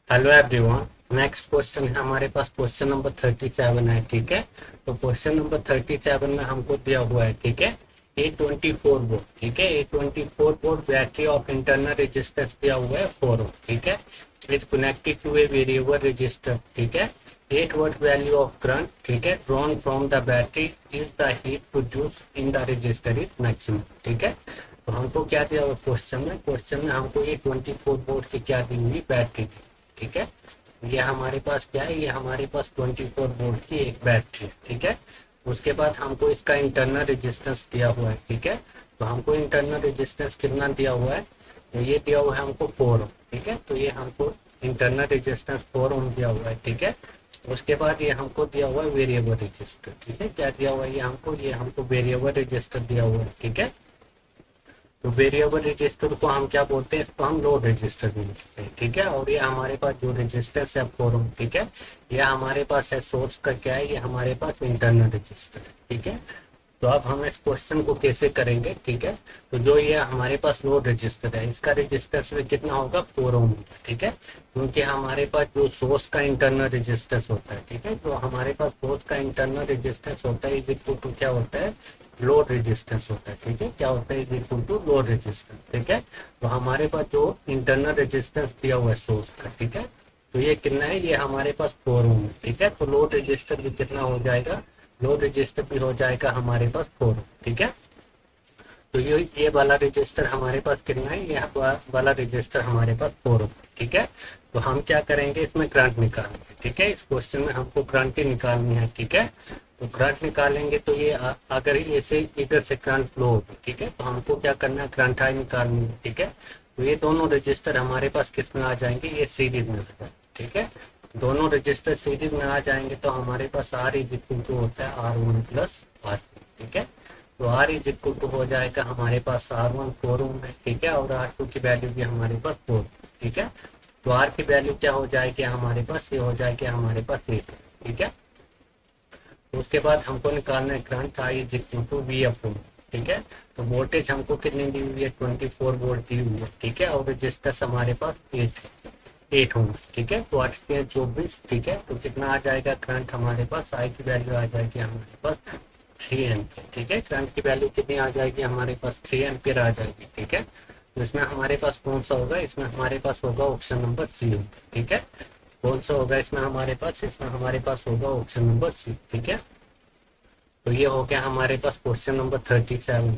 Hello everyone. Next question है हमारे पास, question number 37 है। ठीक है, तो क्वेश्चन नंबर 37 में हमको दिया हुआ है, ठीक है, A24 बोर्ड। ठीक है, A24 board battery of internal resistance दिया हुआ है 4 ओम। ठीक है, is connected to a variable resistor. ठीक है, 8 वोल्ट वैल्यू ऑफ करंट, ठीक है, drawn from the battery is the heat produce in the resistor is maximum. ठीक है, तो हमको क्या दिया हुआ क्वेश्चन में हमको A24 बोर्ड की क्या दी हुई बैटरी दी। ठीक है, ये हमारे पास क्या है, ये हमारे पास 24 वोल्ट की एक बैटरी है। ठीक है, उसके बाद हमको इसका इंटरनल रेजिस्टेंस दिया हुआ है। ठीक है, तो हमको इंटरनल रेजिस्टेंस कितना दिया हुआ है, तो ये दिया हुआ है हमको 4 ओम। ठीक है, तो ये हमको इंटरनल रेजिस्टेंस 4 ओम दिया हुआ है। ठीक है, उसके बाद ये हमको दिया हुआ है वेरिएबल रजिस्टर। ठीक है, क्या दिया हुआ है, ये हमको वेरिएबल रजिस्टर दिया हुआ है। ठीक है, तो वेरिएबल रजिस्टर को हम क्या बोलते हैं, इसको हम लोड रजिस्टर भी बोलते हैं। ठीक है, और ये हमारे पास जो रजिस्टर है 4 ओम। ठीक है, ये हमारे पास है सोर्स का क्या है, ये हमारे पास इंटरनल रजिस्टर है। ठीक है, तो अब हम इस क्वेश्चन को कैसे करेंगे। ठीक है, तो जो ये हमारे पास लोड रजिस्टर है, इसका रजिस्टेंस में कितना होगा, 4 ओम होगा। ठीक है, क्योंकि हमारे पास जो सोर्स का इंटरनल रजिस्टेंस होता है, ठीक है, तो हमारे पास सोर्स का इंटरनल रजिस्टेंस होता है इज इक्वल टू क्या होता है, लोड रेजिस्टेंस होता है। ठीक है, क्या होता है, is equal to load resistance. ठीक है, तो हमारे पास जो इंटरनल रेजिस्टेंस दिया हुआ है सोर्स का, ठीक है, तो ये कितना है, ये हमारे पास 4 ओम है। ठीक है, तो लोड रेजिस्टर भी कितना हो जाएगा, लोड रजिस्टर भी हो जाएगा हमारे पास 4 ओम। ठीक है, तो ये वाला रजिस्टर हमारे पास कितना है, ये वाला रजिस्टर हमारे पास 4 ओम। ठीक है, तो हम क्या करेंगे, इसमें करंट निकालेंगे। ठीक है, इस क्वेश्चन में हमको करंट ही निकालनी है। ठीक है, तो करंट निकालेंगे तो ये अगर ऐसे इधर से करंट फ्लो होगी, ठीक है, तो हमको क्या करना है, करंट आई निकालनी है। ठीक है, तो ये दोनों रजिस्टर हमारे पास किस में आ जाएंगे, ये सीरीज में आ जाएंगे। ठीक है, दोनों रजिस्टर सीरीज में आ जाएंगे तो हमारे पास आर इज इक्वल टू होता है R1 प्लस R2। ठीक है, तो आर इज इक्वल टू हो जाएगा हमारे पास R1 4 ओम है। ठीक है, और R2 की वैल्यू भी हमारे पास 4। ठीक है, तो आर की वैल्यू क्या हो जाएगी हमारे पास, ये हो जाएगी हमारे पास 8। ठीक है, तो उसके बाद हमको निकालना है current I is equal to V upon. ठीक है, तो वोल्टेज हमको कितनी दी हुई है, 24 वोल्ट दी हुई है। ठीक है, और रजिस्टेंस हमारे पास 8 होगा। ठीक है, तो 8 से 24। ठीक है, तो कितना आ जाएगा करंट हमारे पास, आई की वैल्यू आ जाएगी हमारे पास 3 एम्पियर। ठीक है, करंट की वैल्यू कितनी आ जाएगी हमारे पास, 3 एम्पियर आ जाएगी। ठीक है, तो इसमें हमारे पास कौन सा होगा, इसमें हमारे पास होगा ऑप्शन नंबर सी होगा। ठीक है, कौन सा होगा इसमें हमारे पास होगा ऑप्शन नंबर सी। ठीक है, तो ये हो गया हमारे पास क्वेश्चन नंबर 37।